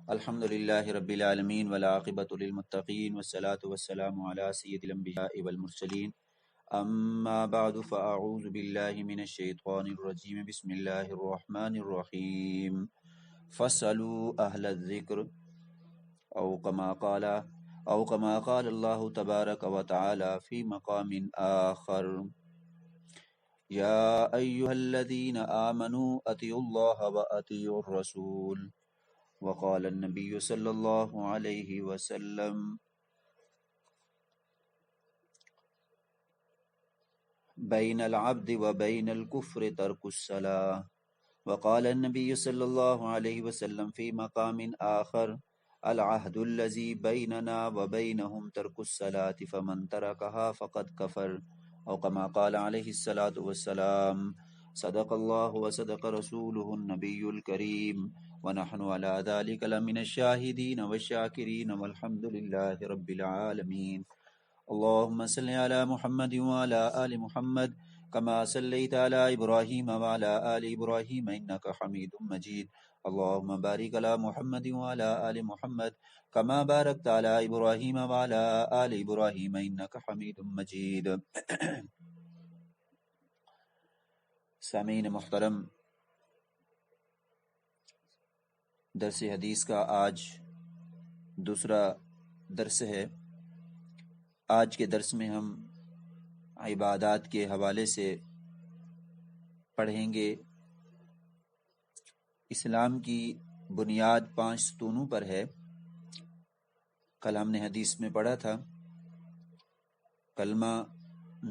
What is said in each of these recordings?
الحمد للہ رب العالمین والعاقبۃ للمتقین والصلاة والسلام علی سید الانبیاء والمرسلین اما بعد فاعوذ باللہ من الشیطان الرجیم بسم اللہ الرحمن الرحیم فاسألوا اہل الذکر او کما قال اللہ تبارک وتعالی فی مقام آخر یا ایہا الذین آمنوا اطیعوا اللہ واطیعوا الرسول وقال النبی صلی اللہ علیہ وسلم بین العبد وبین الكفر ترک الصلاة وقال النبی صلی اللہ علیہ وسلم فی مقام آخر العہد الذی بیننا وبینہم ترک الصلاة فمن ترکها فقد کفر او کما قال علیہ الصلاة والسلام صدق اللہ وصدق رسولہ النبی الکریم ونحن على ذلك لمن الشاہدین والشاکرین والحمد للہ رب العالمین اللهم صل على محمد وعلى آل محمد كما صليت على إبراهيم وعلى آل إبراهيم إنك حميد مجيد اللهم بارك على محمد وعلى آل محمد كما باركت على إبراهيم وعلى آل إبراهيم إنك حميد مجيد سامعین محترم، درس حدیث کا آج دوسرا درس ہے۔ آج کے درس میں ہم عبادات کے حوالے سے پڑھیں گے۔ اسلام کی بنیاد 5 ستونوں پر ہے۔ کل ہم نے حدیث میں پڑھا تھا کلمہ،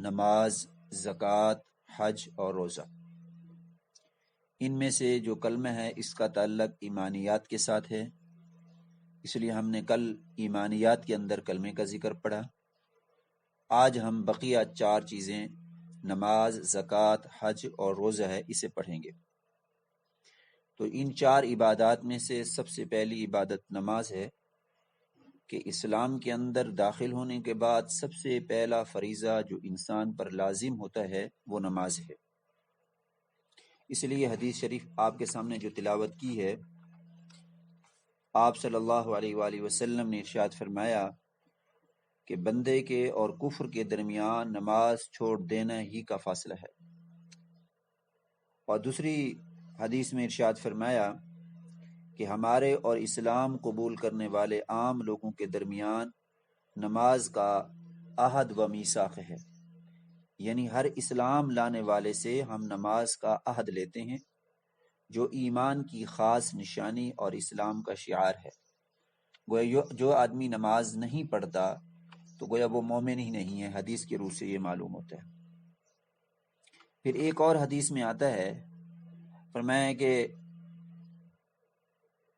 نماز، زکوٰۃ، حج اور روزہ۔ ان میں سے جو کلمہ ہے اس کا تعلق ایمانیات کے ساتھ ہے، اس لیے ہم نے کل ایمانیات کے اندر کلمے کا ذکر پڑھا۔ آج ہم بقیہ 4 چیزیں، نماز، زکوٰۃ، حج اور روزہ ہے، اسے پڑھیں گے۔ تو ان 4 عبادات میں سے سب سے پہلی عبادت نماز ہے کہ اسلام کے اندر داخل ہونے کے بعد سب سے پہلا فریضہ جو انسان پر لازم ہوتا ہے وہ نماز ہے۔ اس لیے حدیث شریف آپ کے سامنے جو تلاوت کی ہے، آپ صلی اللہ علیہ وآلہ وسلم نے ارشاد فرمایا کہ بندے کے اور کفر کے درمیان نماز چھوڑ دینا ہی کا فاصلہ ہے۔ اور دوسری حدیث میں ارشاد فرمایا کہ ہمارے اور اسلام قبول کرنے والے عام لوگوں کے درمیان نماز کا عہد و میثاق ہے، یعنی ہر اسلام لانے والے سے ہم نماز کا عہد لیتے ہیں جو ایمان کی خاص نشانی اور اسلام کا شعار ہے۔ گویا جو آدمی نماز نہیں پڑھتا تو گویا وہ مومن ہی نہیں ہے، حدیث کی روح سے یہ معلوم ہوتا ہے۔ پھر ایک اور حدیث میں آتا ہے، فرمایا کہ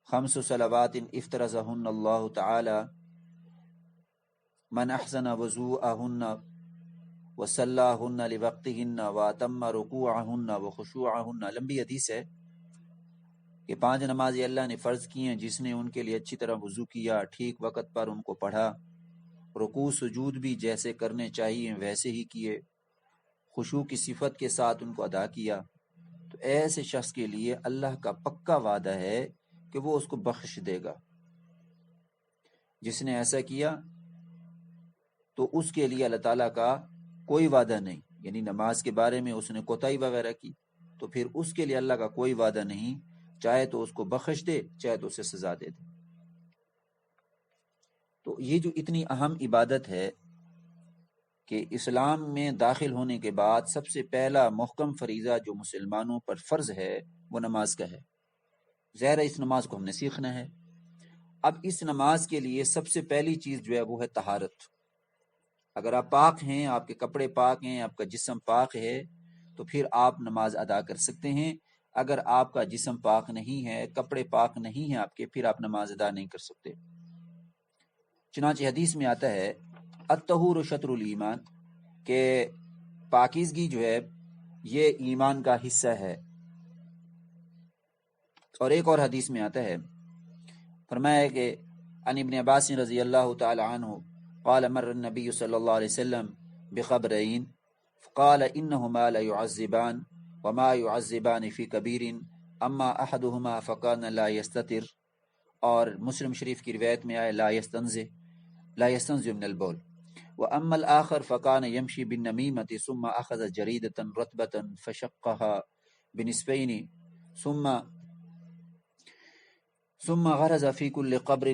5 صلوات افترضہن اللہ تعالی من احسن وضوءہن وصلاہن لوقتہن واتم رکوعہن وخشوعہن۔ لمبی حدیث ہے کہ 5 نمازیں اللہ نے فرض کی ہیں جس نے ان کے لیے اچھی طرح وضو کیا، ٹھیک وقت پر ان کو پڑھا، رکوع سجود بھی جیسے کرنے چاہیے ویسے ہی کیے، خشوع کی صفت کے ساتھ ان کو ادا کیا، تو ایسے شخص کے لیے اللہ کا پکا وعدہ ہے کہ وہ اس کو بخش دے گا۔ جس نے ایسا کیا تو اس کے لیے اللہ تعالیٰ کا کوئی وعدہ نہیں، یعنی نماز کے بارے میں اس نے کوتاہی وغیرہ کی تو پھر اس کے لیے اللہ کا کوئی وعدہ نہیں، چاہے تو اس کو بخش دے چاہے تو اسے سزا دے دے۔ تو یہ جو اتنی اہم عبادت ہے کہ اسلام میں داخل ہونے کے بعد سب سے پہلا محکم فریضہ جو مسلمانوں پر فرض ہے وہ نماز کا ہے۔ ظاہر ہے اس نماز کو ہم نے سیکھنا ہے۔ اب اس نماز کے لیے سب سے پہلی چیز جو ہے وہ ہے طہارت۔ اگر آپ پاک ہیں، آپ کے کپڑے پاک ہیں، آپ کا جسم پاک ہے تو پھر آپ نماز ادا کر سکتے ہیں۔ اگر آپ کا جسم پاک نہیں ہے، کپڑے پاک نہیں ہیں آپ کے، پھر آپ نماز ادا نہیں کر سکتے۔ چنانچہ حدیث میں آتا ہے الطہور شطر الایمان، کہ پاکیزگی جو ہے یہ ایمان کا حصہ ہے۔ اور ایک اور حدیث میں آتا ہے، فرمایا کہ عن ابن عباس رضی اللہ تعالی عنہ قال مر النبی صلی اللہ علیہ وسلم بقبرین قال انہما لا يعذبان وما يعذبان في كبير اما احدهما فكان لا يستتر اور مسلم شریف کی روایت میں آئے لا یستنزع من البول. واما الاخر فكان يمشي بالنميمة ثم اخذ جريدة رطبة فشقها بنصفين ثم غرز في كل قبر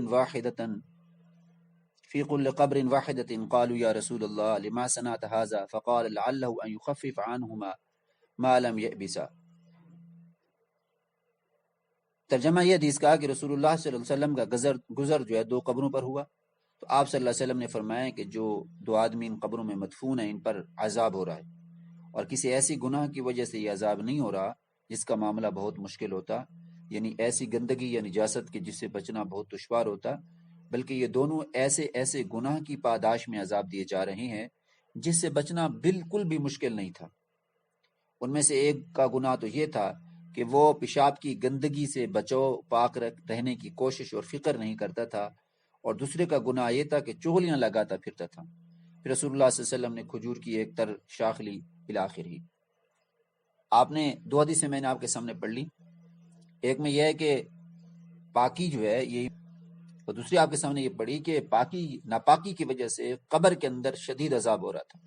واحدة قالوا يا رسول الله لما صنعت هذا فقال لعله ان يخفف عنهما ما لم يئبسا. ترجمہ یہ حدیث کا کہ رسول اللہ صلی اللہ علیہ وسلم کا گزر جو ہے 2 قبروں پر ہوا تو آپ صلی اللہ علیہ وسلم نے فرمایا کہ جو 2 آدمی ان قبروں میں مدفون ہیں ان پر عذاب ہو رہا ہے، اور کسی ایسی گناہ کی وجہ سے یہ عذاب نہیں ہو رہا جس کا معاملہ بہت مشکل ہوتا، یعنی ایسی گندگی یا نجاست کے جس سے بچنا بہت دشوار ہوتا، بلکہ یہ دونوں ایسے گناہ کی پاداش میں عذاب دیے جا رہے ہیں جس سے بچنا بالکل بھی مشکل نہیں تھا. ان میں سے ایک کا گناہ تو یہ تھا کہ وہ پیشاب کی گندگی سے پاک رہنے کی کوشش اور فکر نہیں کرتا تھا، اور دوسرے کا گناہ یہ تھا کہ چغلیاں لگاتا پھرتا تھا. پھر رسول اللہ صلی اللہ علیہ وسلم نے کھجور کی ایک تر شاخ لی بالآخر ہی. آپ نے 2 حدیثیں میں نے آپ کے سامنے پڑھ لی، ایک میں یہ ہے کہ پاکی جو ہے یہ، اور دوسری آپ کے سامنے یہ پڑھی کہ ناپاکی کی وجہ سے قبر کے اندر شدید عذاب ہو رہا تھا.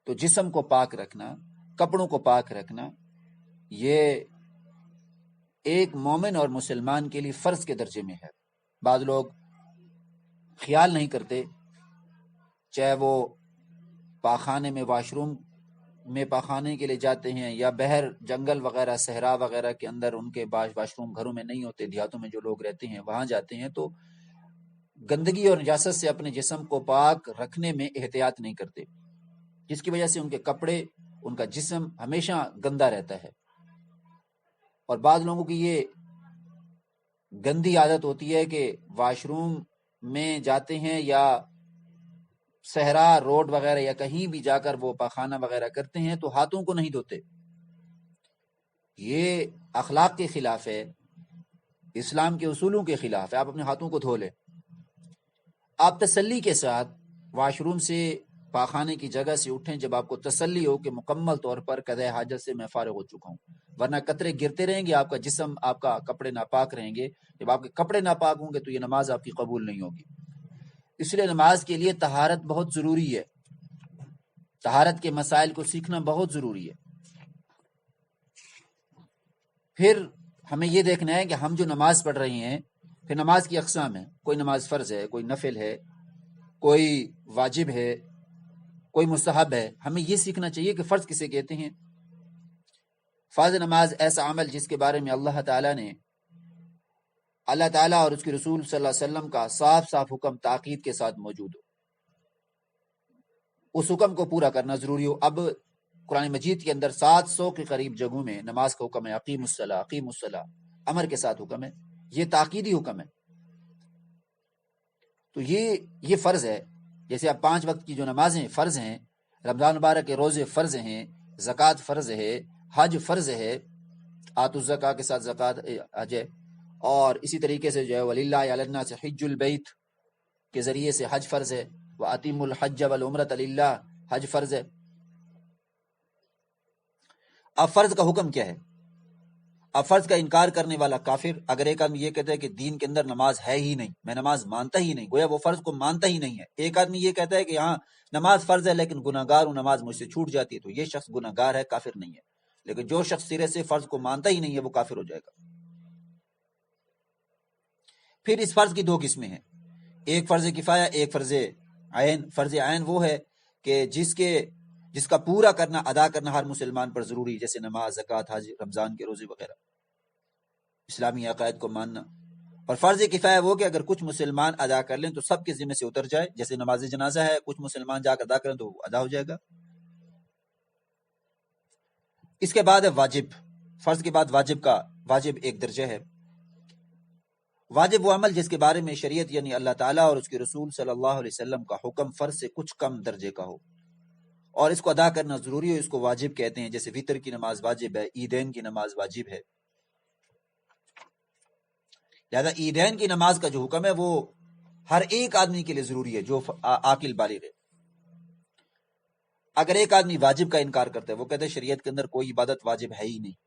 تو جسم کو پاک رکھنا، کپڑوں کو پاک رکھنا، یہ ایک مومن اور مسلمان کے لیے فرض کے درجے میں ہے. بعض لوگ خیال نہیں کرتے، چاہے وہ پاخانے میں واش روم میں پاخانے کے لیے جاتے ہیں یا بہر جنگل وغیرہ صحرا وغیرہ کے اندر ان کے واش روم گھروں میں نہیں ہوتے، دیہاتوں میں جو لوگ رہتے ہیں وہاں جاتے ہیں تو گندگی اور نجاست سے اپنے جسم کو پاک رکھنے میں احتیاط نہیں کرتے، جس کی وجہ سے ان کے کپڑے، ان کا جسم ہمیشہ گندا رہتا ہے. اور بعض لوگوں کی یہ گندی عادت ہوتی ہے کہ واش روم میں جاتے ہیں یا صحرا روڈ وغیرہ یا کہیں بھی جا کر وہ پاخانہ وغیرہ کرتے ہیں تو ہاتھوں کو نہیں دھوتے. یہ اخلاق کے خلاف ہے، اسلام کے اصولوں کے خلاف ہے. آپ اپنے ہاتھوں کو دھو لیں. آپ تسلی کے ساتھ واش روم سے پاخانے کی جگہ سے اٹھیں جب آپ کو تسلی ہو کہ مکمل طور پر قضاء حاجت سے میں فارغ ہو چکا ہوں، ورنہ قطرے گرتے رہیں گے، آپ کا جسم، آپ کا کپڑے ناپاک رہیں گے. جب آپ کے کپڑے ناپاک ہوں گے تو یہ نماز آپ کی قبول نہیں ہوگی. اس لیے نماز کے لیے طہارت بہت ضروری ہے، طہارت کے مسائل کو سیکھنا بہت ضروری ہے. پھر ہمیں یہ دیکھنا ہے کہ ہم جو نماز پڑھ رہے ہیں، پھر نماز کی اقسام ہیں، کوئی نماز فرض ہے، کوئی نفل ہے، کوئی واجب ہے، کوئی مستحب ہے. ہمیں یہ سیکھنا چاہیے کہ فرض کسے کہتے ہیں. فرض نماز ایسا عمل جس کے بارے میں اللہ تعالیٰ اور اس کے رسول صلی اللہ علیہ وسلم کا صاف حکم تاکید کے ساتھ موجود ہو، اس حکم کو پورا کرنا ضروری ہو. اب قرآن مجید کے اندر 700 کے قریب جگہوں میں نماز کا حکم ہے، اقیم الصلاۃ، امر کے ساتھ حکم ہے، یہ تاکیدی حکم ہے. تو یہ فرض ہے. جیسے اب 5 وقت کی جو نمازیں فرض ہیں، رمضان مبارک کے روزے فرض ہیں، زکوٰۃ فرض ہے، حج فرض ہے، آتوا الزکاۃ کے ساتھ زکوٰۃ حج ہے، اور اسی طریقے سے جو ہے وَلِلَّهِ عَلَى النَّاسِ حِجُّ الْبَيْتِ کے ذریعے سے حج فرض ہے، وَأَتِمُّوا الْحَجَّ وَالْعُمْرَةَ لِلَّهِ، حج فرض ہے. اب فرض کا حکم کیا ہے؟ اب فرض کا انکار کرنے والا کافر، اگر ایک آدمی یہ کہتا ہے کہ دین کے اندر نماز ہے ہی نہیں، میں نماز مانتا ہی نہیں، گویا وہ فرض کو مانتا ہی نہیں ہے. ایک آدمی یہ کہتا ہے کہ ہاں نماز فرض ہے لیکن گناہگار ہوں، نماز مجھ سے چھوٹ جاتی ہے، تو یہ شخص گناہگار ہے، کافر نہیں ہے. لیکن جو شخص سرے سے فرض کو مانتا ہی نہیں ہے وہ کافر ہو جائے گا. پھر اس فرض کی 2 قسمیں ہیں، ایک فرض کفایہ، ایک فرض عین. فرض عین وہ ہے کہ جس کا پورا کرنا، ادا کرنا ہر مسلمان پر ضروری، جیسے نماز، زکوٰۃ، حج، رمضان کے روزے وغیرہ، اسلامی عقائد کو ماننا. اور فرض کفایہ وہ کہ اگر کچھ مسلمان ادا کر لیں تو سب کے ذمہ سے اتر جائے، جیسے نماز جنازہ ہے، کچھ مسلمان جا کر ادا کریں تو وہ ادا ہو جائے گا. اس کے بعد ہے واجب. فرض کے بعد واجب ایک درجہ ہے. واجب وہ عمل جس کے بارے میں شریعت یعنی اللہ تعالیٰ اور اس کے رسول صلی اللہ علیہ وسلم کا حکم فرض سے کچھ کم درجے کا ہو اور اس کو ادا کرنا ضروری ہو، اس کو واجب کہتے ہیں. جیسے وطر کی نماز واجب ہے، عیدین کی نماز واجب ہے. لہذا عیدین کی نماز کا جو حکم ہے وہ ہر ایک آدمی کے لیے ضروری ہے جو عاقل بالغ ہے. اگر ایک آدمی واجب کا انکار کرتا ہے، وہ کہتے ہیں شریعت کے اندر کوئی عبادت واجب ہے ہی نہیں،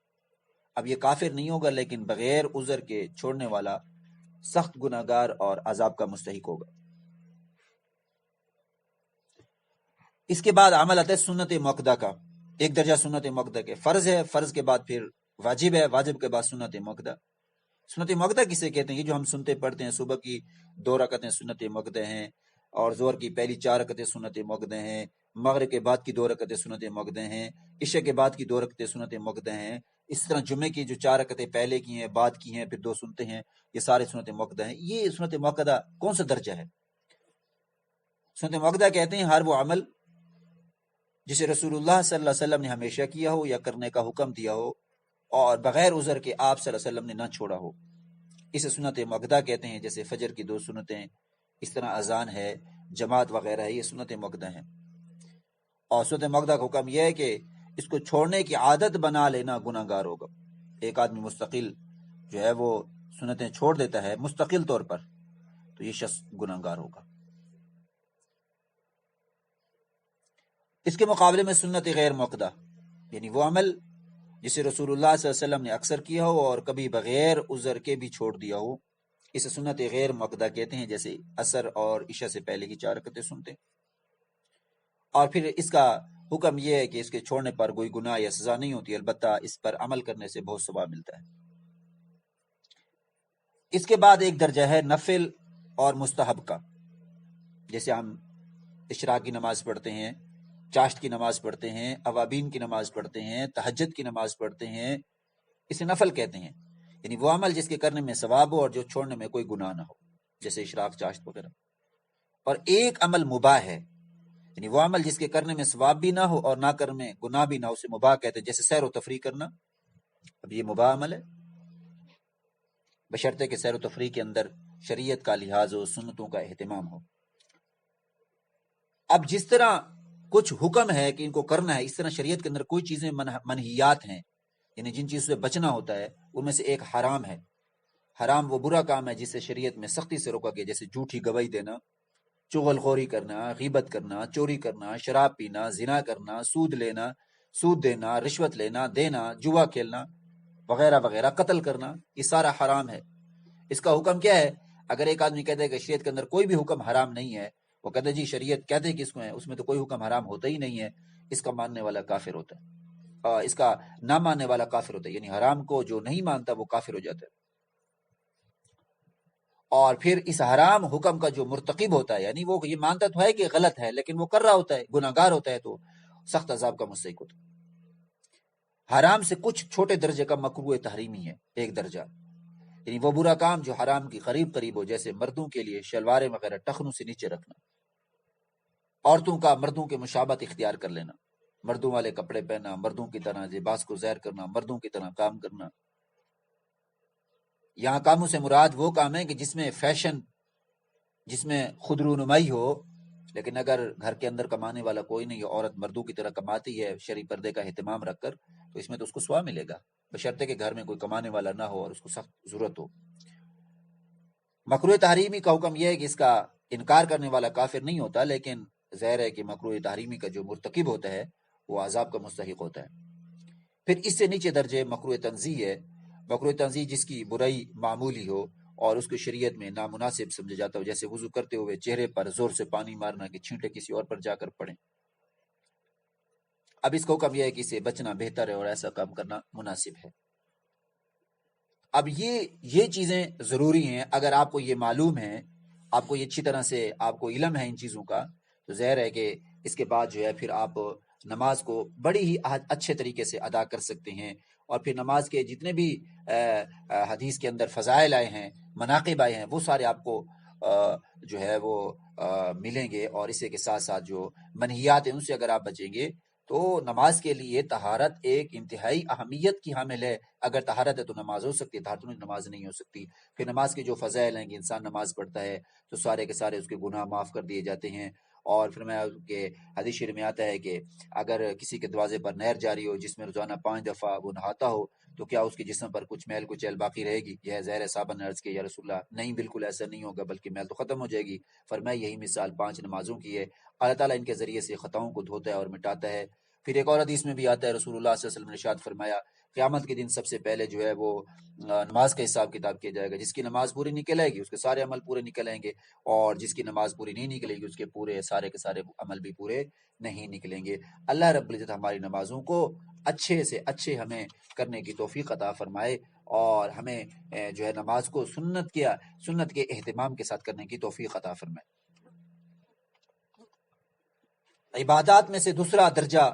اب یہ کافر نہیں ہوگا لیکن بغیر عذر کے چھوڑنے والا سخت گناہگار اور عذاب کا مستحق ہوگا۔ اس کے بعد عمل آتا ہے سنت موقدہ کا، ایک درجہ سنت موقدہ کے، فرض ہے، فرض کے بعد پھر واجب ہے، واجب کے بعد سنت موقدہ۔ سنت موقدہ کسے کہتے ہیں؟ یہ جو ہم سنتے پڑھتے ہیں، صبح کی 2 رکعتیں سنت موقدہ ہیں، اور ظہر کی پہلی 4 رکعتیں سنت موقدہ ہیں، مغرب کے بعد کی 2 رکعتیں سنت موقدہ ہیں، عشاء کے بعد کی 2 رکعتیں سنت موقدہ ہیں، اس طرح جمعے کی جو 4 رکعتیں پہلے کی ہیں، بعد کی ہیں، پھر 2 سنتے ہیں، یہ سارے سنت موقدہ ہیں۔ یہ سنت موقدہ کون سا درجہ ہے؟ سنت موقدہ کہتے ہیں ہر وہ عمل جسے رسول اللہ صلی اللہ علیہ وسلم نے ہمیشہ کیا ہو یا کرنے کا حکم دیا ہو اور بغیر عذر کے آپ صلی اللہ علیہ وسلم نے نہ چھوڑا ہو، اسے سنت موقدہ کہتے ہیں۔ جیسے فجر کی 2 سنتیں، اس طرح اذان ہے، جماعت وغیرہ ہے، یہ سنت موقدہ ہیں۔ اور سنت موقدہ کا حکم یہ ہے کہ اس کو چھوڑنے کی عادت بنا لینا گناہ گار ہوگا۔ ایک آدمی مستقل جو ہے وہ سنتیں چھوڑ دیتا ہے مستقل طور پر، تو یہ شخص گناہ گار ہوگا۔ اس کے مقابلے میں سنت غیر موقدہ، یعنی وہ عمل جسے رسول اللہ صلی اللہ علیہ وسلم نے اکثر کیا ہو اور کبھی بغیر عذر کے بھی چھوڑ دیا ہو، اسے سنت غیر موقدہ کہتے ہیں۔ جیسے عصر اور عشاء سے پہلے کی 4 رکعتیں سنتے، اور پھر اس کا حکم یہ ہے کہ اس کے چھوڑنے پر کوئی گناہ یا سزا نہیں ہوتی، البتہ اس پر عمل کرنے سے بہت ثواب ملتا ہے۔ اس کے بعد ایک درجہ ہے نفل اور مستحب کا، جیسے ہم اشراق کی نماز پڑھتے ہیں، چاشت کی نماز پڑھتے ہیں، اوابین کی نماز پڑھتے ہیں، تہجد کی نماز پڑھتے ہیں، اسے نفل کہتے ہیں، یعنی وہ عمل جس کے کرنے میں ثواب ہو اور جو چھوڑنے میں کوئی گناہ نہ ہو، جیسے اشراق، چاشت وغیرہ۔ اور ایک عمل مباح ہے، یعنی وہ عمل جس کے کرنے میں ثواب بھی نہ ہو اور نہ کرنے میں گناہ بھی نہ ہو، اسے مباح کہتے ہیں۔ جیسے سیر و تفریح کرنا، اب یہ مباح عمل ہے بشرطے کہ سیر و تفریح کے اندر شریعت کا لحاظ ہو، سنتوں کا اہتمام ہو۔ اب جس طرح کچھ حکم ہے کہ ان کو کرنا ہے، اس طرح شریعت کے اندر کوئی چیزیں منہیات ہیں، یعنی جن چیزوں سے بچنا ہوتا ہے، ان میں سے ایک حرام ہے۔ حرام وہ برا کام ہے جسے شریعت میں سختی سے روکا گیا، جیسے جھوٹی گواہی دینا، چغل خوری کرنا، غیبت کرنا، چوری کرنا، شراب پینا، زنا کرنا، سود لینا، سود دینا، رشوت لینا دینا، جوا کھیلنا وغیرہ وغیرہ، قتل کرنا، یہ سارا حرام ہے۔ اس کا حکم کیا ہے؟ اگر ایک آدمی کہتے ہیں کہ شریعت کے اندر کوئی بھی حکم حرام نہیں ہے، وہ کہتے ہیں جی شریعت کہتے ہیں کس کو ہے، اس میں تو کوئی حکم حرام ہوتا ہی نہیں ہے، اس کا ماننے والا کافر ہوتا ہے، اور اس کا نہ ماننے والا کافر ہوتا ہے، یعنی حرام کو جو نہیں مانتا وہ کافر ہو جاتا ہے۔ اور پھر اس حرام حکم کا جو مرتکب ہوتا ہے، یعنی وہ یہ مانتا تو ہے کہ غلط ہے لیکن وہ کر رہا ہوتا ہے، گناہ گار ہوتا ہے، تو سخت عذاب کا مستحق ہوتا ہے۔ حرام سے کچھ چھوٹے درجے کا مکروہ تحریمی ہے، ایک درجہ، یعنی وہ برا کام جو حرام کی قریب قریب ہو، جیسے مردوں کے لیے شلواریں وغیرہ ٹخنوں سے نیچے رکھنا، عورتوں کا مردوں کے مشابہت اختیار کر لینا، مردوں والے کپڑے پہننا، مردوں کی طرح لباس کو ظاہر کرنا، مردوں کی طرح کام کرنا۔ یہاں کاموں سے مراد وہ کام ہے کہ جس میں فیشن، جس میں خود رونمائی ہو، لیکن اگر گھر کے اندر کمانے والا کوئی نہیں، عورت مردوں کی طرح کماتی ہے شرعی پردے کا اہتمام رکھ کر، تو اس میں تو اس کو ثواب ملے گا، بشرطے کہ گھر میں کوئی کمانے والا نہ ہو اور اس کو سخت ضرورت ہو۔ مکروہ تحریمی کا حکم یہ ہے کہ اس کا انکار کرنے والا کافر نہیں ہوتا، لیکن ظاہر ہے کہ مکروہ تحریمی کا جو مرتکب ہوتا ہے وہ عذاب کا مستحق ہوتا ہے۔ پھر اس سے نیچے درجے مکروہ تنزیہ ہے، مکروہ تنزیہ جس کی برائی معمولی ہو اور اس کو شریعت میں نامناسب سمجھا جاتا ہو، جیسے وضو کرتے ہوئے چہرے پر زور سے پانی مارنا کہ چھینٹے کسی اور پر جا کر پڑیں۔ اب اس کا حکم یہ ہے کہ اسے بچنا بہتر ہے اور ایسا کام کرنا مناسب ہے۔ اب یہ چیزیں ضروری ہیں، اگر آپ کو یہ معلوم ہے، آپ کو یہ اچھی طرح سے آپ کو علم ہے ان چیزوں کا، تو ظاہر ہے کہ اس کے بعد جو ہے پھر آپ نماز کو بڑی ہی اچھے طریقے سے ادا کر سکتے ہیں، اور پھر نماز کے جتنے بھی حدیث کے اندر فضائل آئے ہیں، مناقب آئے ہیں، وہ سارے آپ کو جو ہے وہ ملیں گے، اور اسے کے ساتھ ساتھ جو منہیات ہیں ان سے اگر آپ بچیں گے تو نماز کے لیے طہارت ایک انتہائی اہمیت کی حامل ہے۔ اگر طہارت ہے تو نماز ہو سکتی ہے، طہارت میں نماز نہیں ہو سکتی۔ پھر نماز کے جو فضائل ہیں کہ انسان نماز پڑھتا ہے تو سارے کے سارے اس کے گناہ معاف کر دیے جاتے ہیں، اور فرمایا کہ حدیث شریف میں آتا ہے کہ اگر کسی کے دروازے پر نہر جاری ہو جس میں روزانہ 5 دفعہ وہ نہاتا ہو تو کیا اس کے جسم پر کچھ میل کچیل باقی رہے گی؟ یہ ظاہر صحابہ نے عرض کیا یا رسول اللہ نہیں، بالکل ایسا نہیں ہوگا، بلکہ میل تو ختم ہو جائے گی۔ فرمایا یہی مثال 5 نمازوں کی ہے، اللہ تعالیٰ ان کے ذریعے سے خطاؤں کو دھوتا ہے اور مٹاتا ہے۔ پھر ایک اور حدیث میں بھی آتا ہے، رسول اللہ صلی اللہ علیہ وسلم نے ارشاد فرمایا قیامت کے دن سب سے پہلے جو ہے وہ نماز کا حساب کتاب کیا جائے گا. جس کی نماز پوری نکل آئے گی اس کے سارے عمل پورے نکل آئیں گے، اور جس کی نماز پوری نہیں نکلے گی اس کے پورے سارے کے سارے عمل بھی پورے نہیں نکلیں گے. اللہ رب العزت ہماری نمازوں کو اچھے سے اچھے ہمیں کرنے کی توفیق عطا فرمائے، اور ہمیں جو ہے نماز کو سنت کے اہتمام کے ساتھ کرنے کی توفیق عطا فرمائے. عبادات میں سے دوسرا درجہ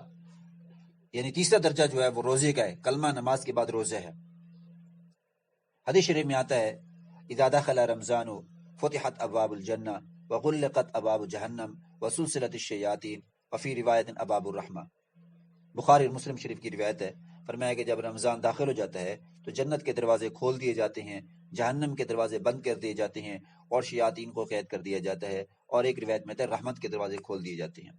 یعنی تیسرا درجہ جو ہے وہ روزے کا ہے. کلمہ نماز کے بعد روزہ ہے. حدیث شریف میں آتا ہے اذا دخل رمضان فتحت ابواب الجنہ وغلقت ابواب جہنم وسلسلت الشیاطین وفی روایت ابواب الرحمہ. بخاری اور مسلم شریف کی روایت ہے. فرمایا کہ جب رمضان داخل ہو جاتا ہے تو جنت کے دروازے کھول دیے جاتے ہیں، جہنم کے دروازے بند کر دیے جاتے ہیں، اور شیاطین کو قید کر دیا جاتا ہے، اور ایک روایت میں رحمت کے دروازے کھول دیے جاتے ہیں.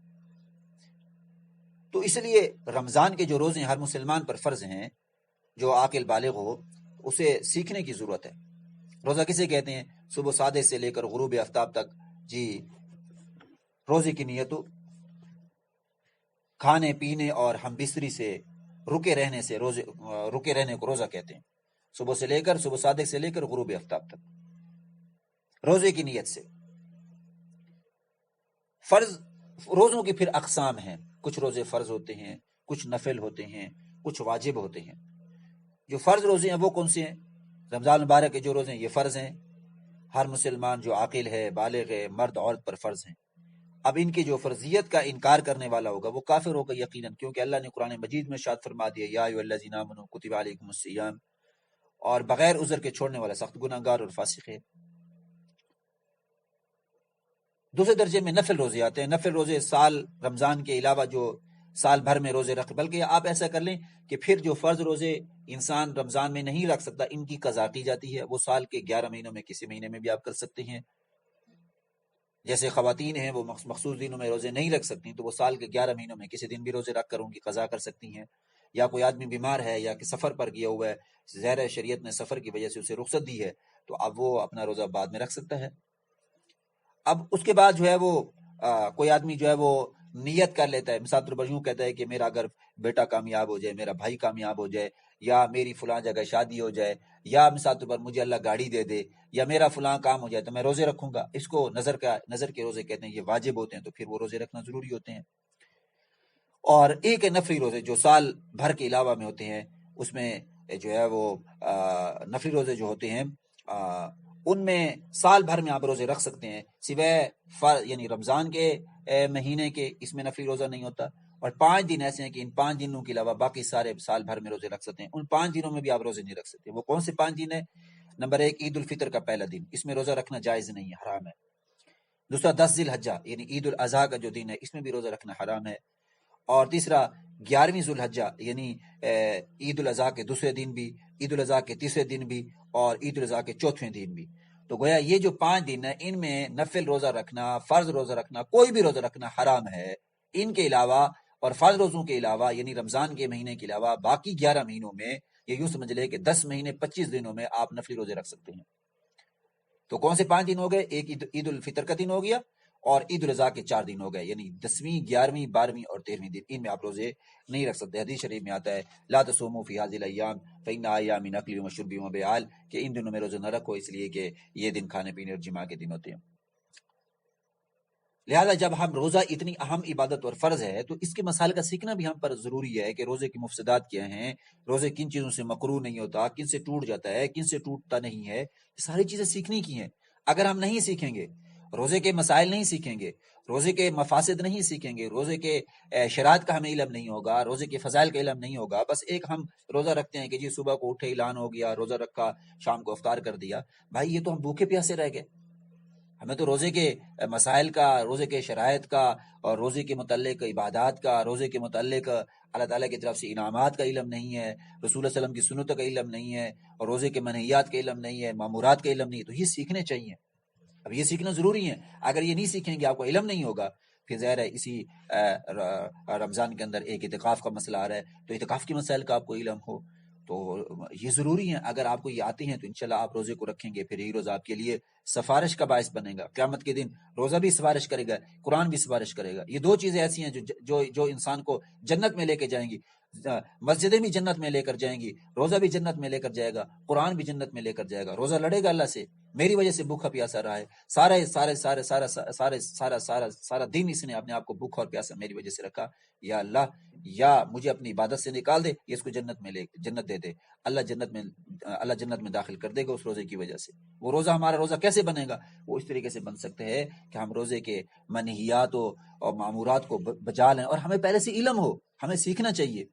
تو اس لیے رمضان کے جو روزے ہر مسلمان پر فرض ہیں، جو عاقل بالغ ہو اسے سیکھنے کی ضرورت ہے. روزہ کسے کہتے ہیں؟ صبح صادق سے لے کر غروب آفتاب تک جی روزے کی نیت کھانے پینے اور ہم بستری سے رکے رہنے کو روزہ کہتے ہیں. صبح صادق سے لے کر غروب آفتاب تک روزے کی نیت سے. فرض روزوں کی پھر اقسام ہیں. کچھ روزے فرض ہوتے ہیں، کچھ نفل ہوتے ہیں، کچھ واجب ہوتے ہیں. جو فرض روزے ہیں وہ کون سے ہیں؟ رمضان مبارک کے جو روزے ہیں یہ فرض ہیں، ہر مسلمان جو عاقل ہے بالغ ہے مرد عورت پر فرض ہیں. اب ان کی جو فرضیت کا انکار کرنے والا ہوگا وہ کافر ہوگا یقیناً، کیونکہ اللہ نے قرآن مجید میں ارشاد فرما دیا یا ایھا الذین آمنوا کتب علیکم الصیام، اور بغیر عذر کے چھوڑنے والا سخت گناہ گار اور فاسق ہے. دوسرے درجے میں نفل روزے آتے ہیں. نفل روزے سال رمضان کے علاوہ جو سال بھر میں روزے رکھ، بلکہ آپ ایسا کر لیں کہ پھر جو فرض روزے انسان رمضان میں نہیں رکھ سکتا ان کی قضا کی جاتی ہے، وہ سال کے 11 مہینوں میں کسی مہینے میں بھی آپ کر سکتے ہیں. جیسے خواتین ہیں وہ مخصوص دنوں میں روزے نہیں رکھ سکتی، تو وہ سال کے 11 مہینوں میں کسی دن بھی روزے رکھ کر ان کی قضا کر سکتی ہیں. یا کوئی آدمی بیمار ہے یا کہ سفر پر گیا ہوا ہے، ظاہر شریعت نے سفر کی وجہ سے اسے رخصت دی ہے، تو اب وہ اپنا روزہ بعد میں رکھ سکتا ہے. اب اس کے بعد جو ہے وہ کوئی آدمی جو ہے وہ نیت کر لیتا ہے، مثال طور پر یوں کہتا ہے کہ میرا اگر بیٹا کامیاب ہو جائے، میرا بھائی کامیاب ہو جائے، یا میری فلاں جگہ شادی ہو جائے، یا مثال طور پر مجھے اللہ گاڑی دے دے، یا میرا فلاں کام ہو جائے تو میں روزے رکھوں گا. اس کو نظر کے روزے کہتے ہیں. یہ واجب ہوتے ہیں تو پھر وہ روزے رکھنا ضروری ہوتے ہیں. اور ایک ہے نفلی روزے جو سال بھر کے علاوہ میں ہوتے ہیں. اس میں جو ہے وہ نفلی روزے جو ہوتے ہیں ان میں سال بھر میں آپ روزے رکھ سکتے ہیں سوائے یعنی رمضان کے مہینے کے، اس میں نفلی روزہ نہیں ہوتا. اور 5 دن ایسے ہیں کہ ان 5 دنوں کے علاوہ باقی سارے سال بھر میں روزے رکھ سکتے ہیں. ان 5 دنوں میں بھی آپ روزے نہیں رکھ سکتے. وہ کون سے 5 دن ہیں؟ نمبر 1 عید الفطر کا پہلا دن، اس میں روزہ رکھنا جائز نہیں ہے، حرام ہے. دوسرا 10 ذی الحجہ یعنی عید الاضحیٰ کا جو دن ہے، اس میں بھی روزہ رکھنا حرام ہے. اور تیسرا 11ویں ذی الحجہ یعنی عید الاضحیٰ کے دوسرے دن بھی، عید الاضحیٰ کے تیسرے دن بھی، اور عید الاضحیٰ کے چوتھے دن بھی. تو گویا یہ جو 5 دن ہیں ان میں نفل روزہ رکھنا، فرض روزہ رکھنا، کوئی بھی روزہ رکھنا حرام ہے. ان کے علاوہ اور فرض روزوں کے علاوہ یعنی رمضان کے مہینے کے علاوہ باقی 11 مہینوں میں، یہ یوں سمجھ لے کہ 10 مہینے 25 دنوں میں آپ نفلی روزے رکھ سکتے ہیں. تو کون سے 5 دن ہو گئے؟ ایک عید الفطر کا دن ہو گیا، اور عید الاضحیٰ کے 4 دن ہو گئے، یعنی 10ویں 11ویں 12ویں اور 13ویں دن، ان میں آپ روزے نہیں رکھ سکتے. حدیث شریف میں آتا ہے لا تصوموا فی هذه الايام فان ایام اکل و شرب و بیعال، کہ ان دنوں میں روزے نہ رکھو اس لیے کہ یہ دن کھانے پینے اور جماع کے دن ہوتے ہیں. لہذا جب ہم روزہ اتنی اہم عبادت اور فرض ہے تو اس کے مسائل کا سیکھنا بھی ہم پر ضروری ہے کہ روزے کی مفسدات کیا ہیں، روزے کن چیزوں سے مکروہ نہیں ہوتا، کن سے ٹوٹ جاتا ہے، کن سے ٹوٹتا نہیں ہے. یہ ساری چیزیں سیکھنے کی ہیں. اگر ہم نہیں سیکھیں گے، روزے کے مسائل نہیں سیکھیں گے، روزے کے مفاسد نہیں سیکھیں گے، روزے کے شرائط کا ہمیں علم نہیں ہوگا، روزے کے فضائل کا علم نہیں ہوگا، بس ایک ہم روزہ رکھتے ہیں کہ جی صبح کو اٹھے اعلان ہو گیا روزہ رکھا، شام کو افطار کر دیا، بھائی یہ تو ہم بھوکے پیاسے رہ گئے. ہمیں تو روزے کے مسائل کا، روزے کے شرائط کا، اور روزے کے متعلق عبادات کا، روزے کے متعلق اللہ تعالیٰ کی طرف سے انعامات کا علم نہیں ہے، رسول اللہ علیہ وسلم کی سنتوں کا علم نہیں ہے، اور روزے کے منہیات کا علم نہیں ہے، مامورات کا علم نہیں ہے. تو یہ سیکھنے چاہیے. اب یہ سیکھنا ضروری ہے. اگر یہ نہیں سیکھیں گے، آپ کو علم نہیں ہوگا، پھر ظاہر ہے اسی رمضان کے اندر ایک اعتکاف کا مسئلہ آ رہا ہے، تو اعتکاف کے مسائل کا آپ کو علم ہو تو یہ ضروری ہے. اگر آپ کو یہ آتی ہیں تو انشاءاللہ آپ روزے کو رکھیں گے، پھر یہی روزہ آپ کے لیے سفارش کا باعث بنے گا. قیامت کے دن روزہ بھی سفارش کرے گا، قرآن بھی سفارش کرے گا. یہ دو چیزیں ایسی ہیں جو انسان کو جنت میں لے کے جائیں گی. مسجدیں بھی جنت میں لے کر جائیں گی، روزہ بھی جنت میں لے کر جائے گا، قرآن بھی جنت میں لے کر جائے گا. روزہ لڑے گا اللہ سے، میری وجہ سے بھوکا پیاسا رہا ہے، سارا دن اس نے اپنے آپ کو بھوکا اور پیاسا میری وجہ سے رکھا. یا اللہ، یا مجھے اپنی عبادت سے نکال دے، یا اس کو جنت دے دے. اللہ جنت میں داخل کر دے گا اس روزے کی وجہ سے. وہ روزہ ہمارا روزہ کیسے بنے گا؟ وہ اس طریقے سے بن سکتے ہیں کہ ہم روزے کے منہیات اور معمورات کو بجا لیں، اور ہمیں پہلے سے علم ہو. ہمیں سیکھنا چاہیے